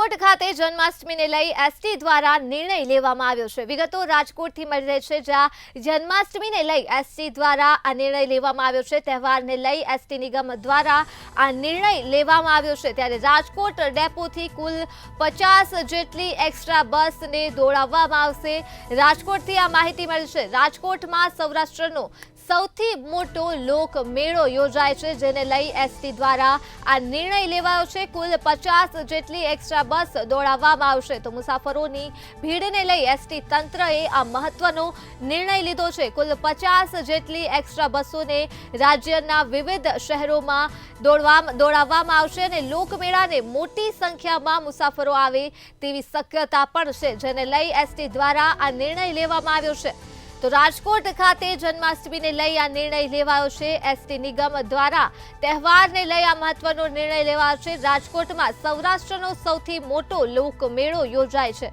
રાજકોટ ખાતે જન્માષ્ટમીને લઈ એસટી દ્વારા નિર્ણય લેવામાં આવ્યો છે। વિગતો રાજકોટથી મળી રહી છે, જ્યાં જન્માષ્ટમીને લઈ એસટી દ્વારા આ નિર્ણય લેવામાં આવ્યો છે। તહેવારને લઈ એસટી નિગમ દ્વારા આ નિર્ણય લેવામાં આવ્યો છે, ત્યારે રાજકોટ ડેપોથી કુલ 50 જેટલી એક્સ્ટ્રા બસને દોડાવવામાં આવશે। રાજકોટથી આ માહિતી મળી છે। રાજકોટમાં સૌરાષ્ટ્રનો સૌથી મોટો લોક મેળો યોજાય છે, જેને લઈ એસટી દ્વારા આ નિર્ણય લેવાયો છે। કુલ 50 જેટલી એક્સ્ટ્રા બસ દોડાવવામાં આવશે। તો મુસાફરોની ભીડને લઈ એસટી તંત્રએ આ મહત્વનો નિર્ણય લીધો છે। કુલ 50 જેટલી એક્સ્ટ્રા બસોને રાજ્યના વિવિધ શહેરોમાં દોડાવવામાં આવશે અને લોકમેળાને મોટી સંખ્યામાં મુસાફરો આવે તેવી શક્યતા પણ છે, જેને લઈ એસટી દ્વારા આ નિર્ણય લેવામાં આવ્યો છે। તો રાજકોટ ખાતે જન્માષ્ટમીને લઈ આ નિર્ણય લેવાયો છે। એસટી નિગમ દ્વારા તહેવારને લઈ આ મહત્વનો નિર્ણય લેવાયો છે। રાજકોટમાં સૌરાષ્ટ્રનો સૌથી મોટો લોકમેળો યોજાય છે।